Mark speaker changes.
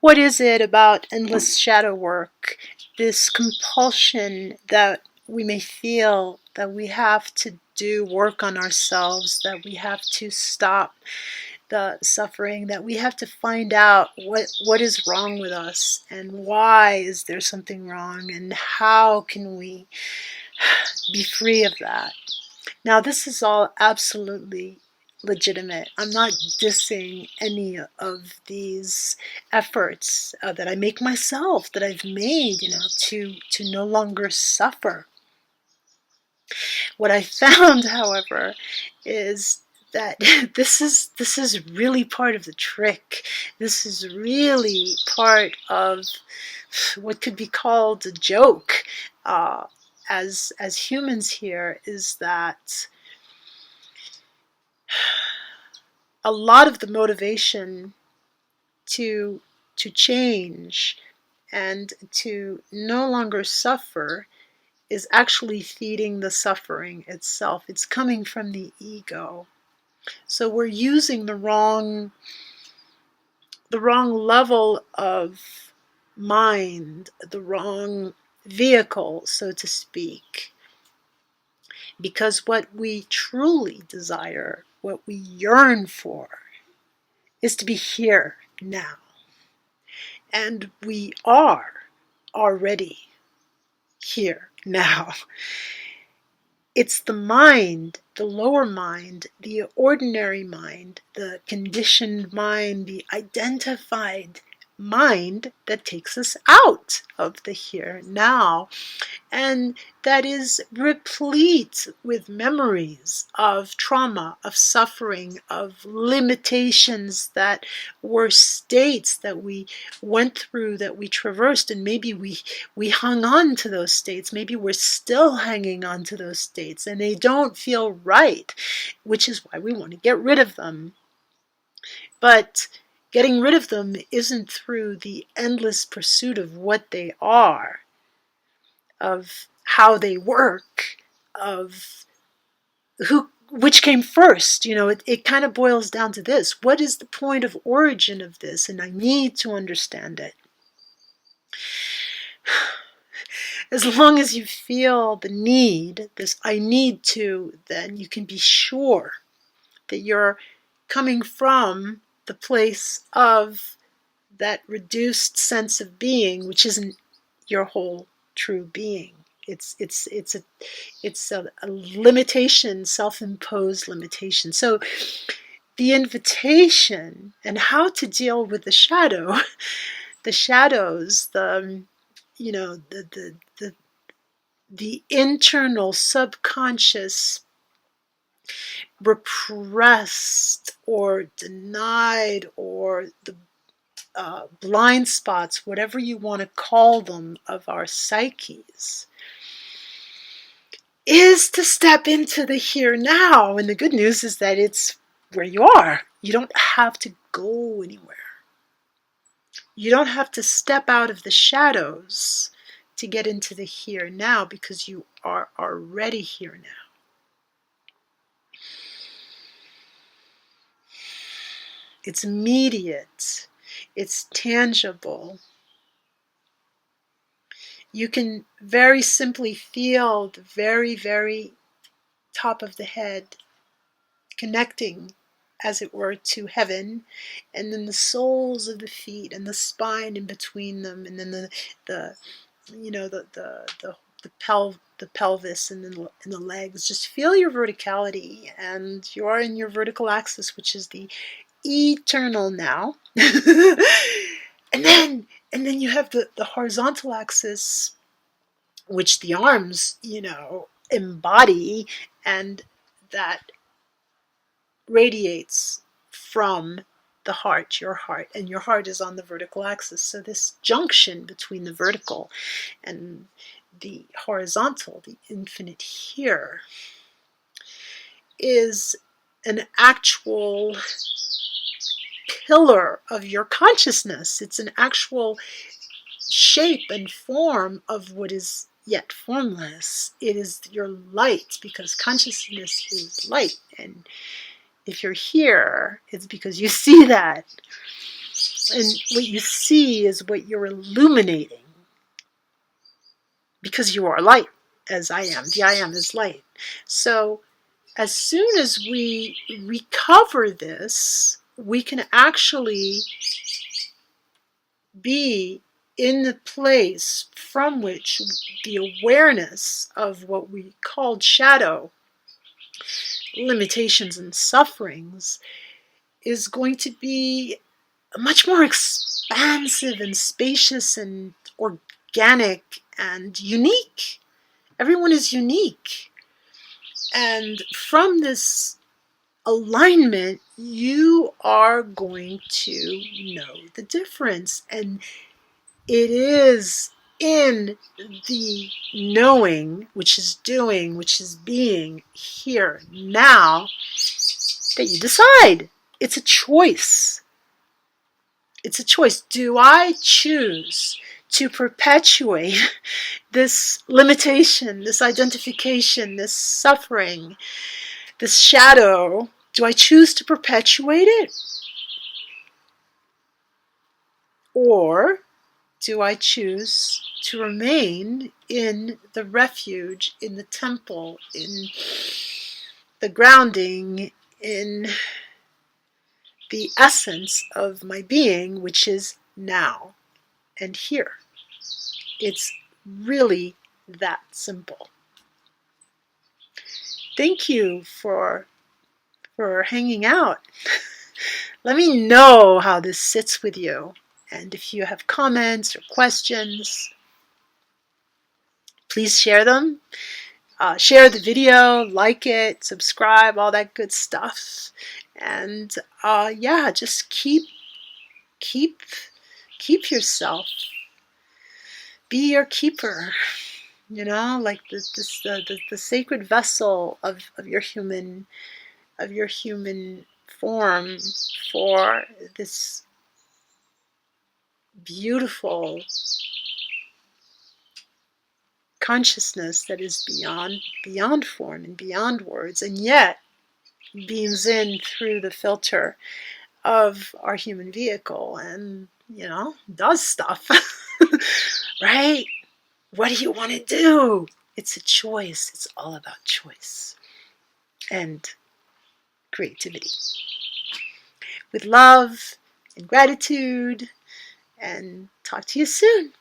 Speaker 1: What is it about endless shadow work, this compulsion that we may feel that we have to do work on ourselves, that we have to stop the suffering, that we have to find out what is wrong with us and why is there something wrong and how can we be free of that? Now, this is all absolutely legitimate. I'm not dissing any of these efforts that I make myself, that I've made, to no longer suffer. What I found, however, is that this is really part of the trick. This is really part of what could be called a joke as humans here, is that a lot of the motivation to change and to no longer suffer is actually feeding the suffering itself. It's coming from the ego. So we're using the wrong level of mind, the wrong vehicle, so to speak. Because what we truly desire, what we yearn for, is to be here now. And we are already here now. It's the mind, the lower mind, the ordinary mind, the conditioned mind, the identified mind that takes us out of the here now, and that is replete with memories of trauma, of suffering, of limitations that were states that we went through, that we traversed, and maybe we hung on to those states. Maybe we're still hanging on to those states, and they don't feel right, which is why we want to get rid of them. But getting rid of them isn't through the endless pursuit of what they are, of how they work, of which came first. It kind of boils down to this. What is the point of origin of this? And I need to understand it. As long as you feel the need, this I need to, then you can be sure that you're coming from the place of that reduced sense of being, which isn't your whole true being. It's a limitation, self-imposed limitation. So the invitation and how to deal with the shadow, the shadows, the internal subconscious repressed or denied, or the blind spots, whatever you want to call them, of our psyches, is to step into the here now. And the good news is that it's where you are. You don't have to go anywhere. You don't have to step out of the shadows to get into the here now, because you are already here now. It's immediate. It's tangible. You can very simply feel the very, very top of the head connecting, as it were, to heaven, and then the soles of the feet and the spine in between them, and then the pelvis and then the legs. Just feel your verticality, and you are in your vertical axis, which is the eternal now. and then you have the horizontal axis, which the arms, embody, and that radiates from the heart, your heart, and your heart is on the vertical axis. So this junction between the vertical and the horizontal, the infinite here, is an actual pillar of your consciousness. It's an actual shape and form of what is yet formless. It is your light, because consciousness is light. And if you're here, it's because you see that. And what you see is what you're illuminating, because you are light, as I am. The I am is light. So as soon as we recover this, we can actually be in the place from which the awareness of what we called shadow, limitations and sufferings, is going to be much more expansive and spacious and organic and unique. Everyone is unique. And from this alignment, you are going to know the difference. And it is in the knowing, which is doing, which is being here now, that you decide. It's a choice. It's a choice. Do I choose to perpetuate this limitation, this identification, this suffering, this shadow? Do I choose to perpetuate it? Or do I choose to remain in the refuge, in the temple, in the grounding, in the essence of my being, which is now and here? It's really that simple. Thank you for hanging out. Let me know how this sits with you. And if you have comments or questions, please share them. Share the video, like it, subscribe, all that good stuff. And yeah, just keep yourself. Be your keeper. You know, like the sacred vessel of your human form for this beautiful consciousness that is beyond form and beyond words, and yet beams in through the filter of our human vehicle and, you know, does stuff. Right? What do you want to do? It's a choice. It's all about choice and creativity. With love and gratitude, and talk to you soon.